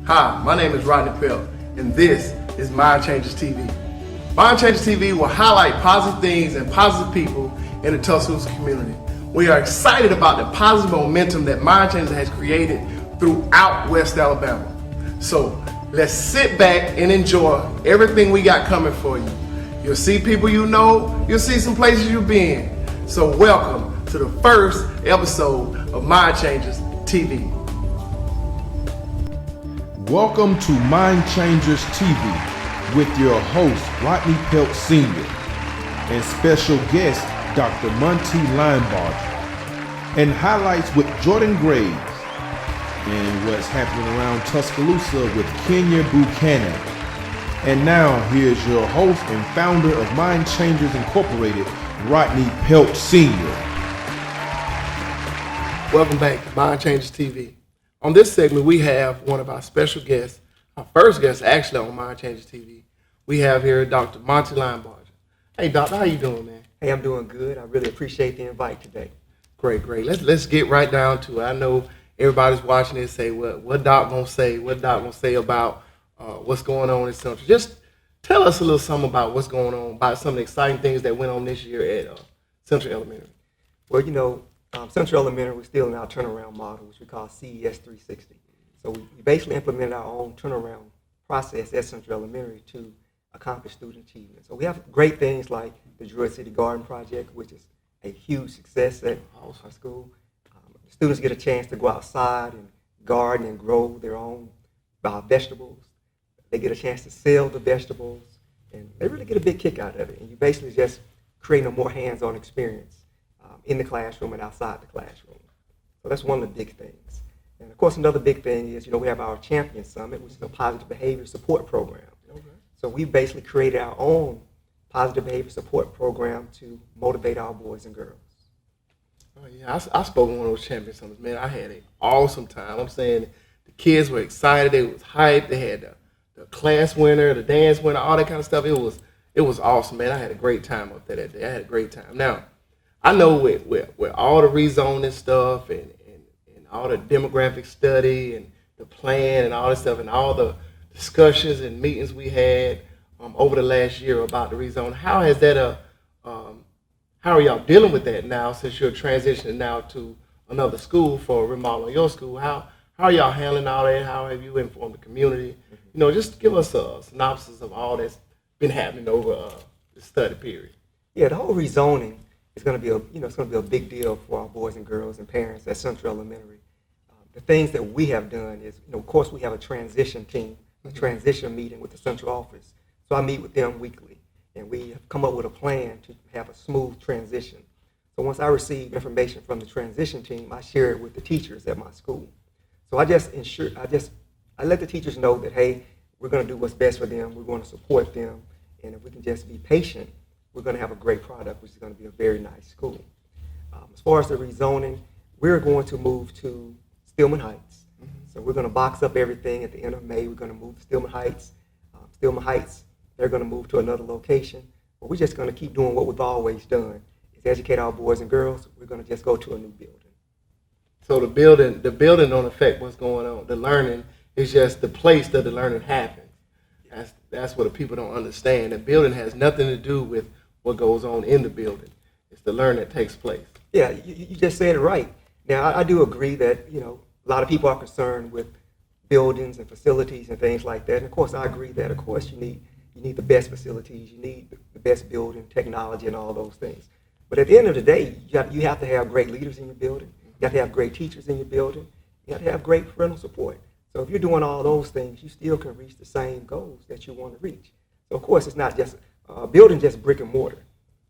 Hi, my name is Rodney Pelt, and this is Mind Changers TV. Mind Changers TV will highlight positive things and positive people in the Tuscaloosa community. We are excited about the positive momentum that Mind Changers has created throughout West Alabama. So let's sit back and enjoy everything we got coming for you. You'll see people you know, you'll see some places you've been. So welcome to the first episode of Mind Changers TV. Welcome to Mind Changers TV with your host, Rodney Pelt Sr. and special guest, Dr. Monty Linebarger, and highlights with Jordan Graves and what's happening around Tuscaloosa with Kenya Buchanan. And now, here's your host and founder of Mind Changers Incorporated, Rodney Pelt Sr. Welcome back to Mind Changers TV. On this segment, we have one of our special guests, our first guest actually on Mind Changers TV. We have here Dr. Monty Linebarger. Hey, doctor, how you doing, man? Hey, I'm doing good. I really appreciate the invite today. Great. Let's get right down to it. I know everybody's watching this say, what Doc gonna say? What Doc gonna say about what's going on in Central? Just tell us a little something about what's going on, about some of the exciting things that went on this year at Central Elementary. Well, you know, Central Elementary, we're still in our turnaround model, which we call CES 360. So we basically implemented our own turnaround process at Central Elementary to accomplish student achievement. So we have great things like the Druid City Garden Project, which is a huge success at our school. Students get a chance to go outside and garden and grow their own vegetables. They get a chance to sell the vegetables, and they really get a big kick out of it. And you basically just creating a more hands-on experience in the classroom and outside the classroom. So that's one of the big things. And of course, another big thing is, we have our Champion Summit, which is a positive behavior support program. Okay. So we basically created our own positive behavior support program to motivate our boys and girls. Oh yeah, I spoke on one of those Champion Summits, man. I had an awesome time. I'm saying the kids were excited, they was hyped, they had the class winner, the dance winner, all that kind of stuff. It was awesome, man. I had a great time up there that day. I had a great time. Now, I know with all the rezoning stuff and all the demographic study and the plan and all this stuff and all the discussions and meetings we had over the last year about the rezone, how has that how are y'all dealing with that now since you're transitioning now to another school for remodeling your school? How are y'all handling all that? How have you informed the community? Just give us a synopsis of all that's been happening over the study period. Yeah, the whole rezoning is going to be a big deal for our boys and girls and parents at Central Elementary. The things that we have done is, of course, we have a transition team, a transition meeting with the central office. So I meet with them weekly, and we have come up with a plan to have a smooth transition. So once I receive information from the transition team, I share it with the teachers at my school. So I let the teachers know that, hey, we're going to do what's best for them. We're going to support them, and if we can just be patient, we're going to have a great product, which is going to be a very nice school. As far as the rezoning, we're going to move to Stillman Heights. Mm-hmm. So we're going to box up everything at the end of May. We're going to move to Stillman Heights. Stillman Heights, they're going to move to another location. But we're just going to keep doing what we've always done, is educate our boys and girls. We're going to just go to a new building. So the building don't affect what's going on. The learning is just the place that the learning happens. That's what the people don't understand. The building has nothing to do with what goes on in the building. It's the learning that takes place. Yeah, you just said it right. Now, I do agree that, a lot of people are concerned with buildings and facilities and things like that. And of course, I agree that, of course, you need the best facilities, you need the best building, technology, and all those things. But at the end of the day, you have to have great leaders in your building. You have to have great teachers in your building. You have to have great parental support. So if you're doing all those things, you still can reach the same goals that you want to reach. So of course, it's not just building just brick and mortar,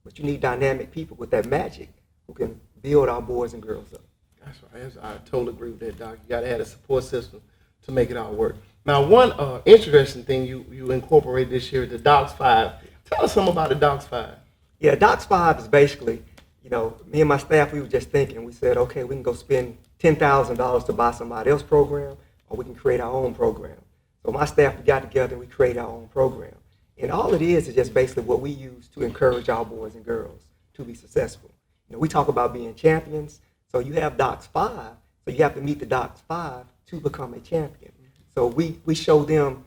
but you need dynamic people with that magic who can build our boys and girls up. That's right. I totally agree with that, Doc. You got to have a support system to make it all work. Now, one interesting thing you incorporated this year, the Docs 5. Tell us something about the Docs 5. Yeah, Docs 5 is basically, me and my staff, we were just thinking, we said, okay, we can go spend $10,000 to buy somebody else's program, or we can create our own program. So my staff, we got together and we created our own program. And all it is just basically what we use to encourage our boys and girls to be successful. We talk about being champions. So you have Docs 5, so you have to meet the Docs 5 to become a champion. So we show them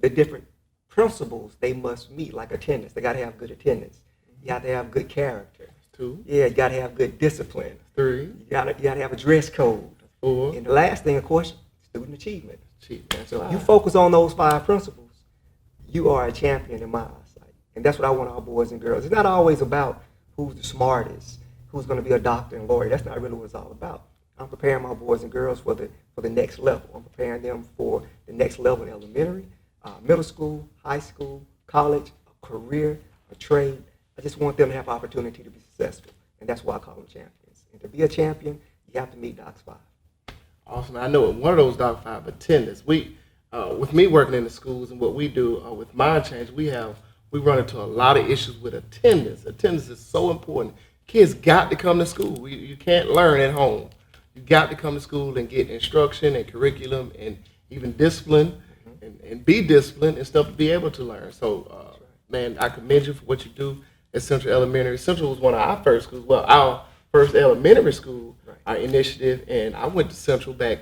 the different principles they must meet, like attendance. They got to have good attendance. You have to have good character. 2. Yeah, you got to have good discipline. 3. You got to have a dress code. 4. And the last thing, of course, student achievement. So 5. you focus on those 5 principles, you are a champion in my eyesight. And that's what I want our boys and girls. It's not always about who's the smartest, who's going to be a doctor and lawyer. That's not really what it's all about. I'm preparing my boys and girls for the next level. I'm preparing them for the next level in elementary, middle school, high school, college, a career, a trade. I just want them to have opportunity to be successful. And that's why I call them champions. And to be a champion, you have to meet Doc's 5. Awesome. I know one of those Doc 5 attendance. With me working in the schools and what we do with Mind Change, we run into a lot of issues with attendance. Attendance is so important. Kids got to come to school. You can't learn at home. You got to come to school and get instruction and curriculum and even discipline and be disciplined and stuff to be able to learn. So, man, I commend you for what you do at Central Elementary. Central was one of our first schools. Well, our first elementary school initiative, and I went to Central back,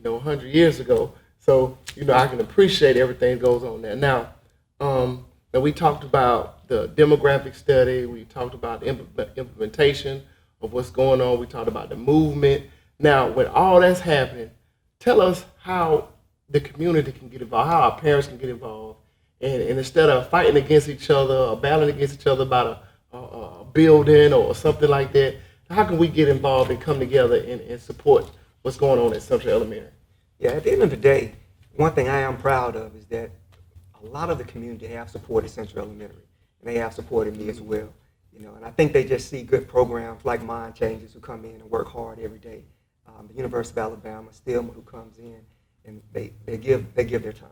100 years ago. So, I can appreciate everything that goes on there. Now, we talked about the demographic study. We talked about the implementation of what's going on. We talked about the movement. Now, when all that's happening, tell us how the community can get involved, how our parents can get involved, and instead of fighting against each other or battling against each other about a building or something like that, how can we get involved and come together and support what's going on at Central Elementary? Yeah, at the end of the day, one thing I am proud of is that a lot of the community have supported Central Elementary, and they have supported me as well. And I think they just see good programs like Mind Changers who come in and work hard every day. The University of Alabama, Stillman, who comes in, and they give their time.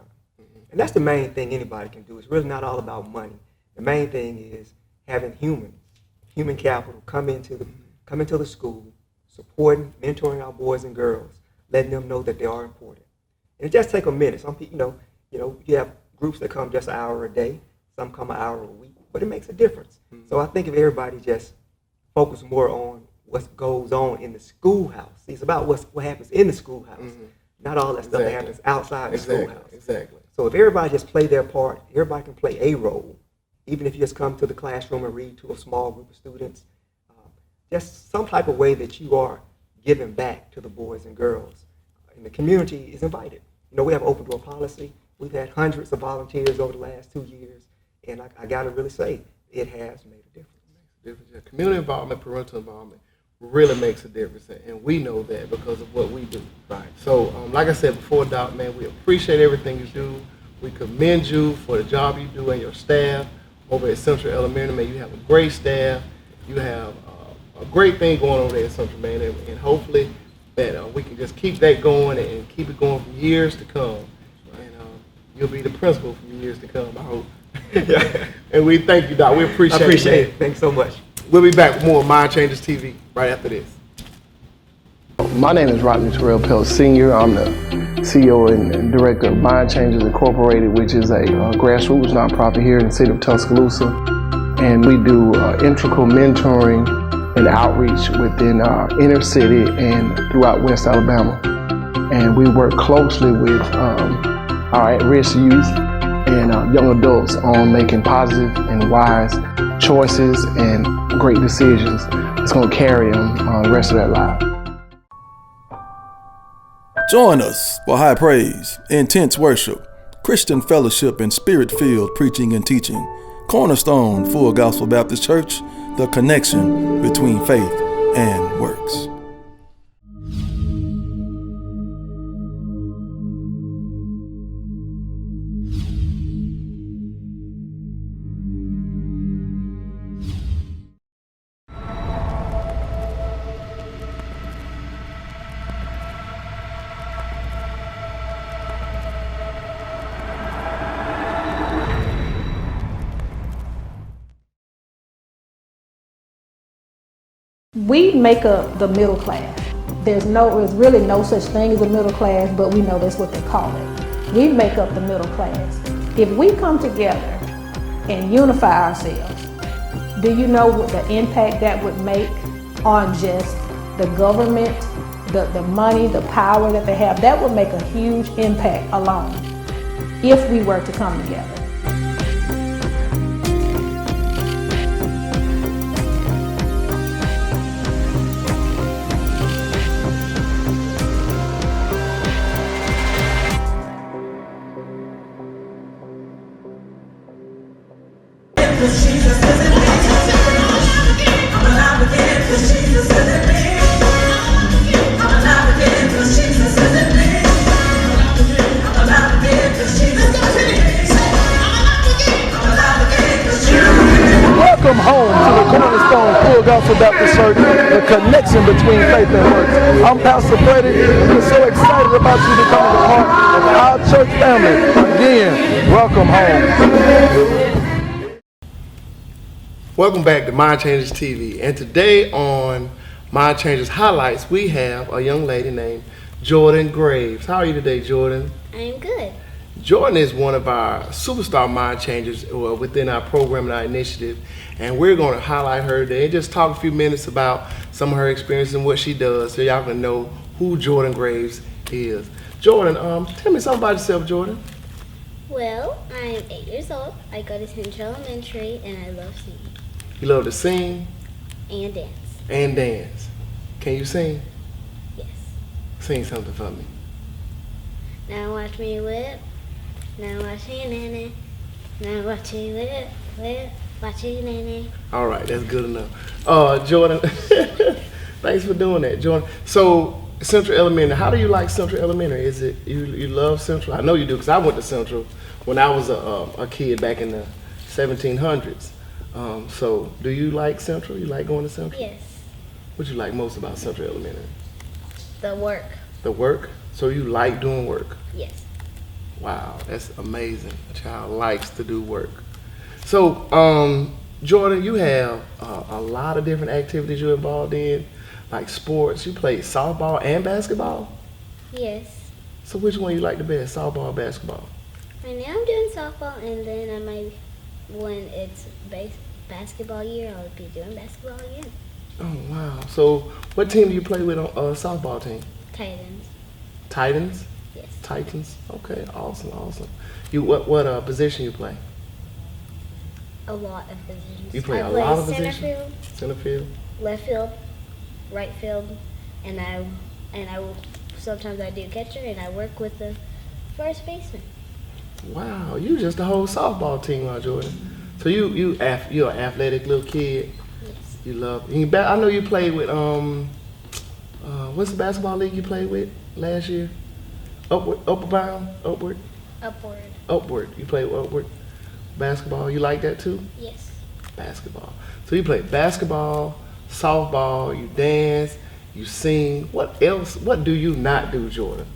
And that's the main thing anybody can do. It's really not all about money. The main thing is having human capital come into the school, supporting, mentoring our boys and girls, letting them know that they are important. And it just take a minute. Some people, you have groups that come just an hour a day, some come an hour a week, but it makes a difference. So I think if everybody just focus more on what goes on in the schoolhouse. See, it's about what happens in the schoolhouse, not all that stuff that happens outside the schoolhouse. Exactly. So if everybody just play their part, everybody can play a role, even if you just come to the classroom and read to a small group of students, just some type of way that you are giving back to the boys and girls. And the community is invited. We have open door policy. We've had hundreds of volunteers over the last 2 years, and I got to really say, it has made a difference. Yeah, community involvement, parental involvement really makes a difference, and we know that because of what we do. Right. So, like I said before, Doc, man, we appreciate everything you do. We commend you for the job you do and your staff over at Central Elementary. Man, you have a great staff. You have a great thing going on there at Central, man, and hopefully that we can just keep that going and keep it going for years to come. And you'll be the principal for years to come, I hope. And we thank you, Doc. We appreciate it. I appreciate it. Thanks so much. We'll be back with more Mind Changers TV right after this. My name is Rodney Terrell Pelt Sr. I'm the CEO and Director of Mind Changers Incorporated, which is a grassroots nonprofit here in the city of Tuscaloosa. And we do integral mentoring and outreach within our inner city and throughout West Alabama. And we work closely with our at-risk youth and young adults on making positive and wise choices and great decisions that's going to carry them the rest of their lives. Join us for high praise, intense worship, Christian fellowship, and spirit-filled preaching and teaching. Cornerstone Full Gospel Baptist Church, the connection between faith and works. We make up the middle class. There's really no such thing as a middle class, but we know that's what they call it. We make up the middle class. If we come together and unify ourselves, do you know what the impact that would make on just the government, the money, the power that they have, that would make a huge impact alone if we were to come together. Welcome home to the Cornerstone Full Gospel Baptist Church, the connection between faith and works. I'm Pastor Freddie, and we're so excited about you becoming a part of our church family. Again, welcome home. Welcome back to Mind Changers TV. And today on Mind Changers Highlights, we have a young lady named Jordan Graves. How are you today, Jordan? I'm good. Jordan is one of our superstar mind changers within our program and our initiative, and we're going to highlight her today and just talk a few minutes about some of her experiences and what she does so y'all can know who Jordan Graves is. Jordan, tell me something about yourself, Jordan. Well, I'm 8 years old. I go to Central Elementary, and I love singing You love to sing and dance. and dance. Can you sing? Yes. Sing something for me. Now watch me whip. Now watch me nene. Now watch me whip, whip. Watch me nene. All right, that's good enough. Jordan, thanks for doing that, Jordan. So, Central Elementary, how do you like Central Elementary? Is it, you love Central? I know you do, because I went to Central when I was a kid back in the 1700s. So, do you like Central? You like going to Central? Yes. What you like most about Central Elementary? The work. The work? So you like doing work? Yes. Wow, that's amazing. A child likes to do work. So, Jordan, you have a lot of different activities you're involved in, like sports. You play softball and basketball? Yes. So which one you like the best, softball or basketball? Right now I'm doing softball, and then I might, when it's basketball year, I'll be doing basketball again. Oh, wow. So what team do you play with on softball team? Titans. Titans? Yes. Titans? Okay, awesome. You what position you play? A lot of positions. You play I a lot of center positions? field, Center field? left field, right field, and I will sometimes I do catcher, and I work with the first baseman. Wow, you just the whole softball team, Jordan. So you're an athletic little kid. Yes. You love. I know you played with what's the basketball league you played with last year? Upward. You played with Upward basketball. You like that too? Yes. Basketball. So you play basketball, softball. You dance. You sing. What else? What do you not do, Jordan?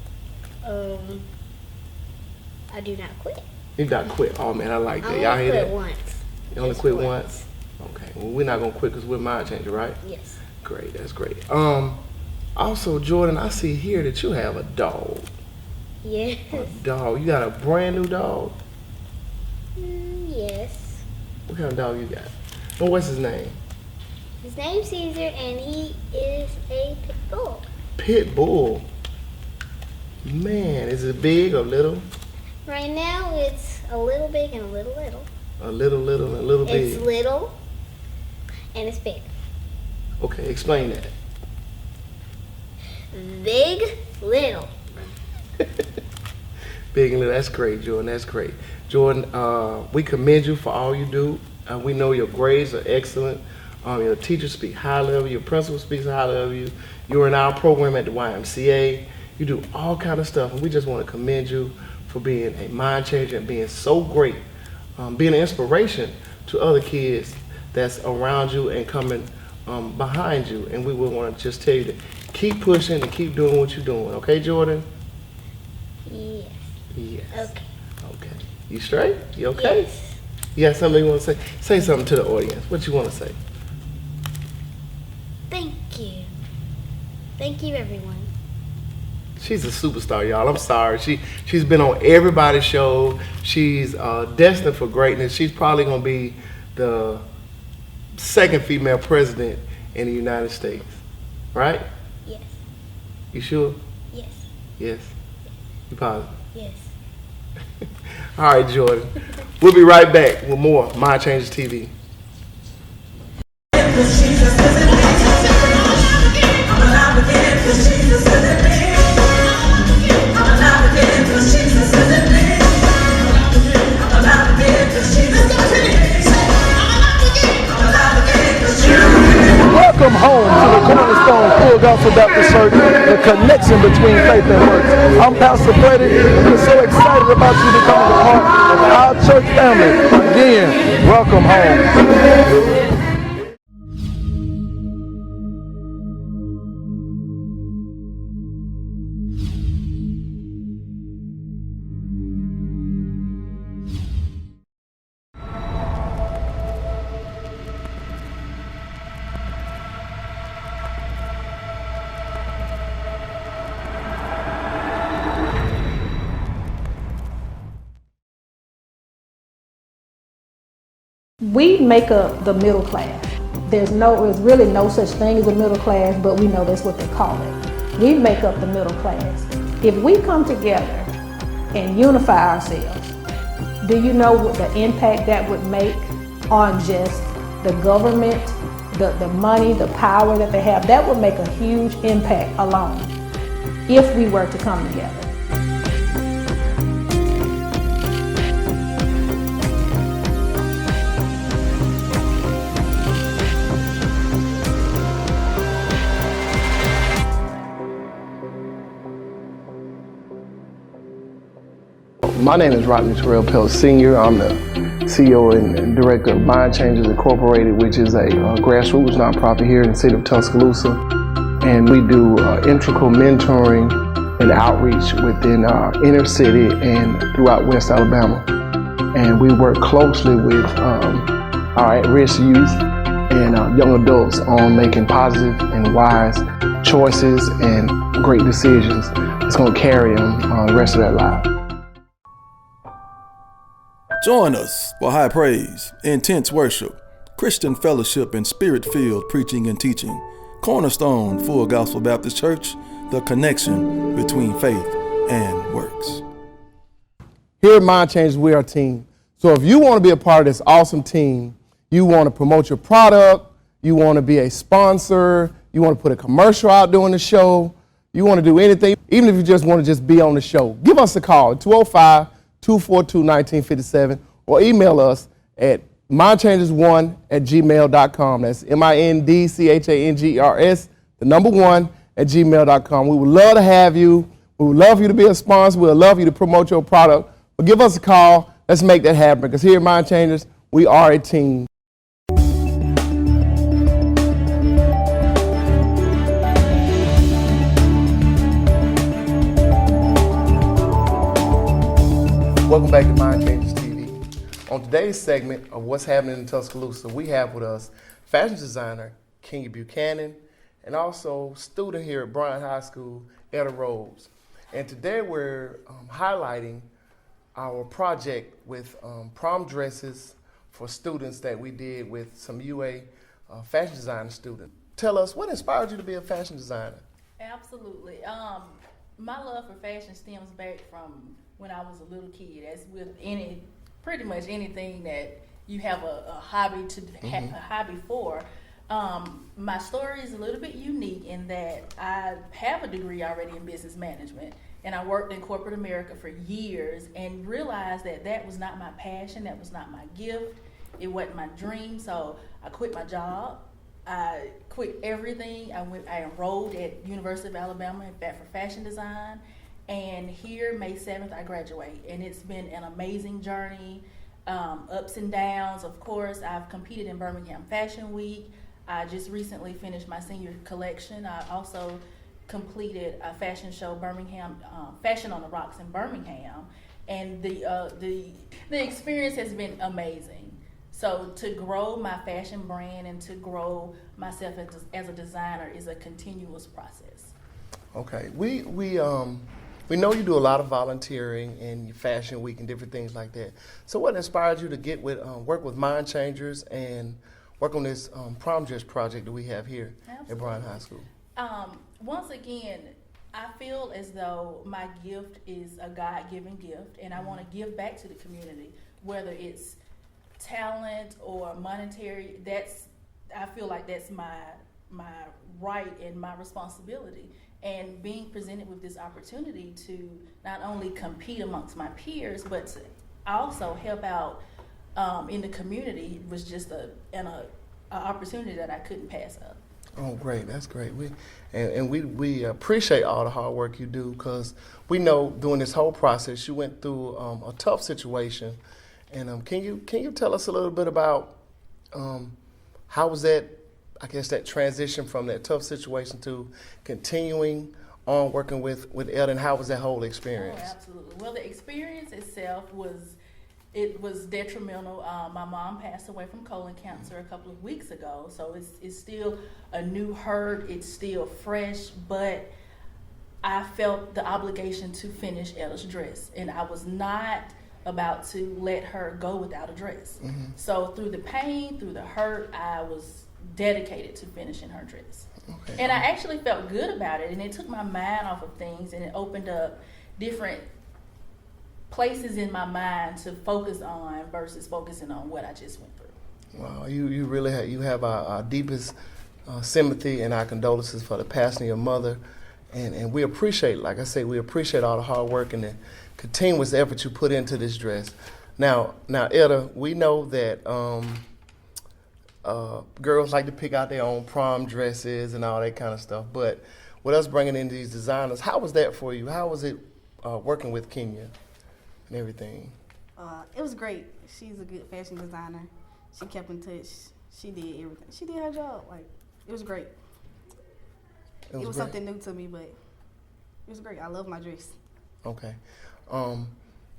I do not quit. You not quit. Oh man, I like that. I Y'all only hear quit that? once. You only Just quit once. once? Okay. Well, we're not gonna quit because we're mind changer, right? Yes. Great. That's great. Also, Jordan, I see here that you have a dog. Yes. A dog. You got a brand new dog. Yes. What kind of dog you got? And what's his name? His name's Caesar, and he is a pit bull. Pit bull. Man, is it big or little? Right now, it's a little big and a little little. A little and a little big. It's little, and it's big. Okay, explain that. Big, little. Big and little. That's great, Jordan. That's great. Jordan, we commend you for all you do. We know your grades are excellent. Your teachers speak highly of you. Your principal speaks highly of you. You're in our program at the YMCA. You do all kind of stuff, and we just want to commend you for being a mind changer and being so great, being an inspiration to other kids that's around you and coming behind you. And we would want to just tell you to keep pushing and keep doing what you're doing. Okay, Jordan? Yes. Yes. Okay. Okay. You straight? You okay? Yes. You got something you want to say? Say something to the audience. What you want to say? Thank you. Thank you, everyone. She's a superstar, y'all. I'm sorry. She's been on everybody's show. She's destined for greatness. She's probably going to be the second female president in the United States. Right? Yes. You sure? Yes. Yes. You positive? Yes. All right, Jordan. We'll be right back with more Mind Changers TV. Welcome home to the Cornerstone Full Gospel Baptist Church, the connection between faith and works. I'm Pastor Freddie, and we're so excited about you becoming a part of our church family. Again, welcome home. We make up the middle class. There's really no such thing as a middle class, but we know that's what they call it. We make up the middle class. If we come together and unify ourselves, do you know what the impact that would make on just the government, the money, the power that they have? That would make a huge impact alone if we were to come together. My name is Rodney Terrell Pelt Sr. I'm the CEO and Director of Mind Changers Incorporated, which is a grassroots nonprofit here in the city of Tuscaloosa. And we do integral mentoring and outreach within inner city and throughout West Alabama. And we work closely with our at-risk youth and young adults on making positive and wise choices and great decisions that's going to carry them the rest of their lives. Join us for high praise, intense worship, Christian fellowship, and spirit-filled preaching and teaching. Cornerstone Full Gospel Baptist Church, the connection between faith and works. Here at Mind Changers, we are a team. So if you want to be a part of this awesome team, you want to promote your product, you want to be a sponsor, you want to put a commercial out during the show, you want to do anything, even if you just want to just be on the show, give us a call at 205-242-1957 or email us at mindchangers1@gmail.com. That's MINDCHANGERS, the number 1 at gmail.com. We would love to have you. We would love you to be a sponsor. We would love you to promote your product. But give us a call. Let's make that happen, because here at Mind Changers, we are a team. Welcome back to Mind Changers TV. On today's segment of What's Happening in Tuscaloosa, we have with us fashion designer Kenya Buchanan and also student here at Bryan High School, Etta Rose. And today we're highlighting our project with prom dresses for students that we did with some UA fashion designer students. Tell us, what inspired you to be a fashion designer? Absolutely. My love for fashion stems back from when I was a little kid. As with pretty much anything that you have a hobby to have a hobby for. My story is a little bit unique in that I have a degree already in business management, and I worked in corporate America for years and realized that that was not my passion, that was not my gift, it wasn't my dream. So I quit my job. I quit everything. I enrolled at University of Alabama for fashion design, and here May 7th I graduate, and it's been an amazing journey, ups and downs. Of course, I've competed in Birmingham Fashion Week. I just recently finished my senior collection. I also completed a fashion show, Birmingham Fashion on the Rocks in Birmingham, and the experience has been amazing. So to grow my fashion brand and to grow myself as a designer is a continuous process. Okay, we know you do a lot of volunteering in Fashion Week and different things like that. So what inspired you to get with work with Mind Changers and work on this prom dress project that we have here at Bryan High School? Once again, I feel as though my gift is a God-given gift, and I want to give back to the community, whether it's talent or monetary. I feel like that's my right and my responsibility. And being presented with this opportunity to not only compete amongst my peers, but to also help out in the community was just an opportunity that I couldn't pass up. Oh, great! That's great. We appreciate all the hard work you do, because we know during this whole process you went through a tough situation. And can you tell us a little bit about how was that? I guess that transition from that tough situation to continuing on working with Ed, and how was that whole experience? Oh, absolutely. Well, the experience itself was detrimental. My mom passed away from colon cancer a couple of weeks ago, so it's still a new hurt. It's still fresh, but I felt the obligation to finish Ella's dress, and I was not about to let her go without a dress. Mm-hmm. So through the pain, through the hurt, I was dedicated to finishing her dress. Okay. And I actually felt good about it, and it took my mind off of things, and it opened up different places in my mind to focus on versus focusing on what I just went through. Wow, you really have our deepest sympathy and our condolences for the passing of your mother, and we appreciate, like I say, we appreciate all the hard work and the continuous effort you put into this dress. Now, Etta, we know that girls like to pick out their own prom dresses and all that kind of stuff, but with us bringing in these designers, how was that for you? How was it working with Kenya and everything? It was great. She's a good fashion designer. She kept in touch. She did everything. She did her job. Like, it was great. It was something new to me, but it was great. I love my dress. Okay.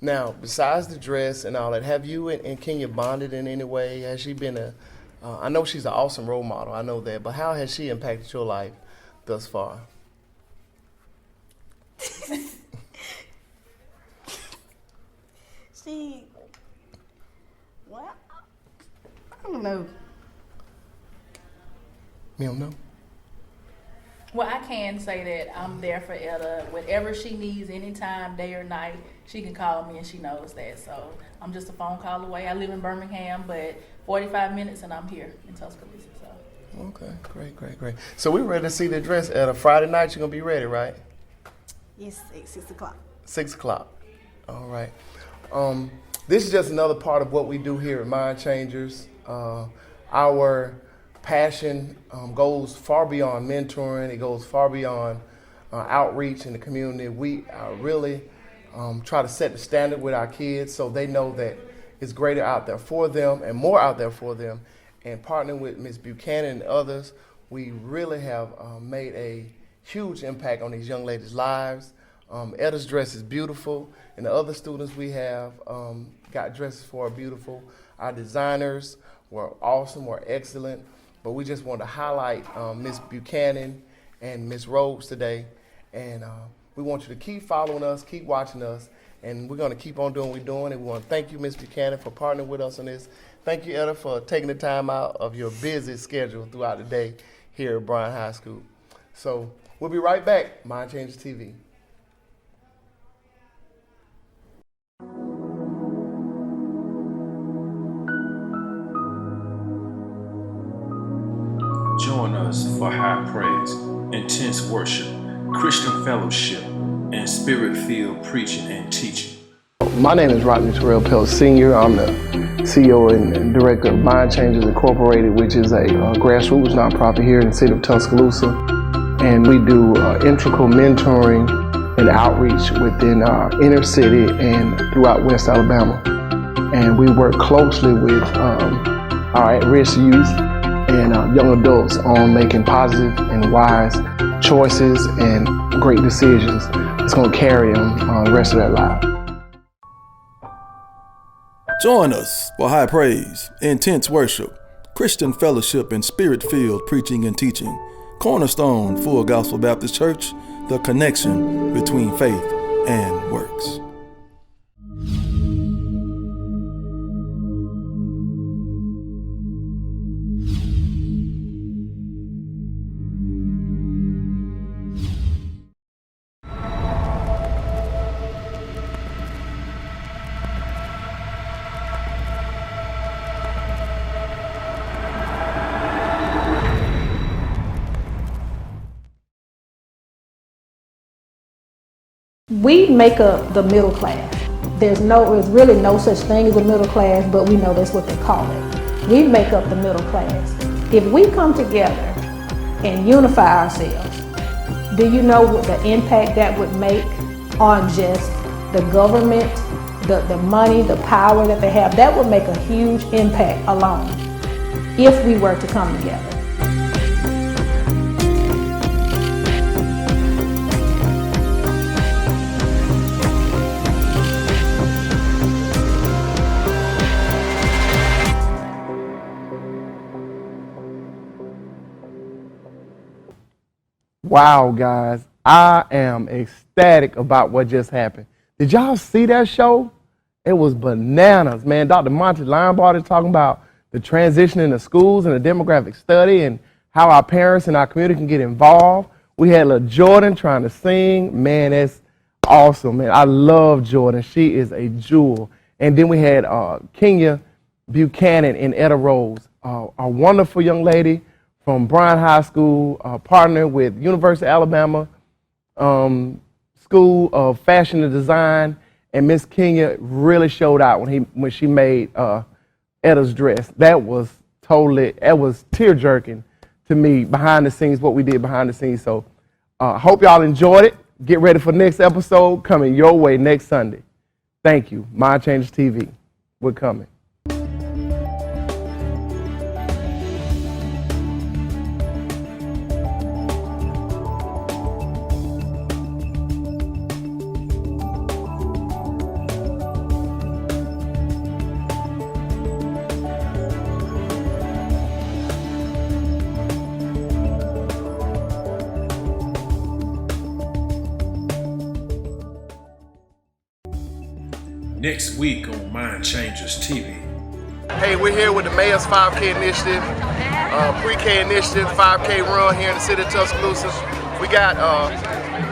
Now, besides the dress and all that, have you and Kenya bonded in any way? Has she been I know she's an awesome role model, I know that, but how has she impacted your life thus far? Well, I don't know. You don't know? Well, I can say that I'm there for Etta. Whatever she needs, anytime, day or night, she can call me, and she knows that. So I'm just a phone call away. I live in Birmingham, but 45 minutes, and I'm here in Tuscaloosa. So. Okay, great. So we're ready to see the dress. At a Friday night, you're going to be ready, right? Yes, at 6 o'clock. 6 o'clock. All right. This is just another part of what we do here at Mind Changers. Our passion goes far beyond mentoring. It goes far beyond outreach in the community. We really try to set the standard with our kids so they know that it's greater out there for them and more out there for them. And partnering with Ms. Buchanan and others, we really have made a huge impact on these young ladies' lives. Etta's dress is beautiful, and the other students we have got dresses for are beautiful. Our designers were awesome, were excellent, but we just want to highlight Ms. Buchanan and Ms. Rhodes today, and we want you to keep following us, keep watching us, and we're going to keep on doing what we're doing, and we want to thank you, Ms. Buchanan, for partnering with us on this. Thank you, Etta, for taking the time out of your busy schedule throughout the day here at Bryan High School. So we'll be right back, Mind Changers TV. Join us for high praise, intense worship, Christian fellowship, and spirit-filled preaching and teaching. My name is Rodney Terrell Pelt Sr. I'm the CEO and Director of Mind Changers Incorporated, which is a grassroots nonprofit here in the city of Tuscaloosa. And we do integral mentoring and outreach within our inner city and throughout West Alabama. And we work closely with our at-risk youth and young adults on making positive and wise choices and great decisions that's going to carry them the rest of their lives. Join us for high praise, intense worship, Christian fellowship, and spirit-filled preaching and teaching. Cornerstone Full Gospel Baptist Church, the connection between faith and works. We make up the middle class. There's really no such thing as a middle class, but we know that's what they call it. We make up the middle class. If we come together and unify ourselves, do you know what the impact that would make on just the government, the money, the power that they have? That would make a huge impact alone if we were to come together. Wow, guys, I am ecstatic about what just happened. Did y'all see that show? It was bananas, man. Dr. Monty Linebarger is talking about the transition in the schools and the demographic study and how our parents and our community can get involved. We had little Jordan trying to sing. Man, that's awesome, man. I love Jordan. She is a jewel. And then we had Kenya Buchanan and Etta Rose, a wonderful young lady from Bryan High School, partnered with University of Alabama School of Fashion and Design, and Miss Kenya really showed out when she made Etta's dress. That was tear-jerking to me behind the scenes, what we did behind the scenes. So I hope y'all enjoyed it. Get ready for the next episode coming your way next Sunday. Thank you. Mind Changers TV. We're coming. Next week on Mind Changers TV. Hey, we're here with the Mayor's 5K Initiative, Pre-K Initiative, 5K run here in the city of Tuscaloosa. We got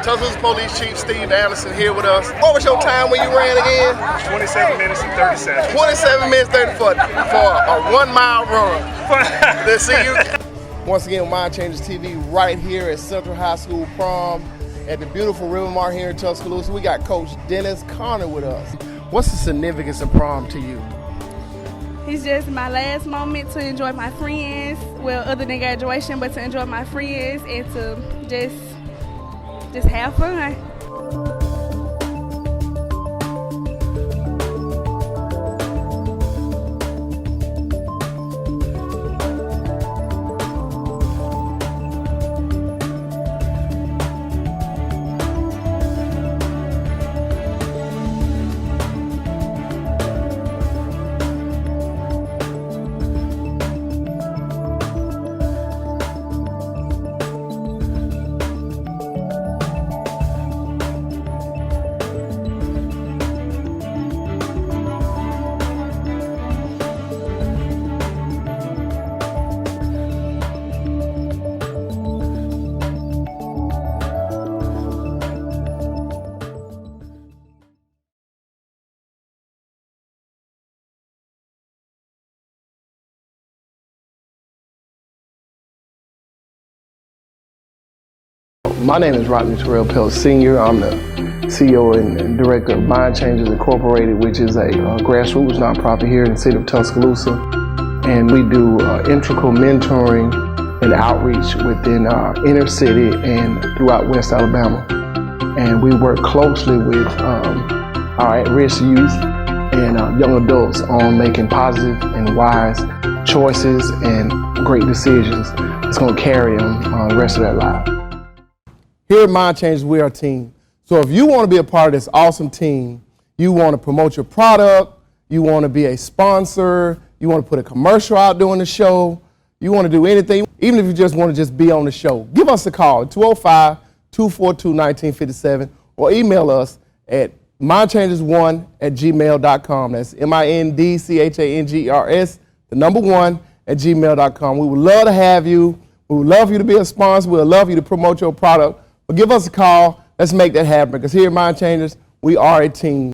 Tuscaloosa Police Chief Steve Anderson here with us. What was your time when you ran again? 27 minutes and 30 seconds. 27 minutes 30 for a 1 mile run. Let's see you. Once again, Mind Changers TV right here at Central High School Prom at the beautiful River Mart here in Tuscaloosa. We got Coach Dennis Connor with us. What's the significance of prom to you? It's just my last moment to enjoy my friends. Well, other than graduation, but to enjoy my friends and to just have fun. My name is Rodney Terrell Pelt Sr. I'm the CEO and Director of Mind Changers Incorporated, which is a grassroots nonprofit here in the city of Tuscaloosa. And we do integral mentoring and outreach within our inner city and throughout West Alabama. And we work closely with our at-risk youth and young adults on making positive and wise choices and great decisions that's going to carry them the rest of their lives. Here at Mind Changers, we are a team. So if you want to be a part of this awesome team, you want to promote your product, you want to be a sponsor, you want to put a commercial out during the show, you want to do anything, even if you just want to just be on the show, give us a call, 205-242-1957, or email us at mindchangers1@gmail.com. That's MINDCHANGERS, the number 1@gmail.com. We would love to have you. We would love you to be a sponsor. We would love you to promote your product. But give us a call. Let's make that happen. Because here at Mind Changers, we are a team.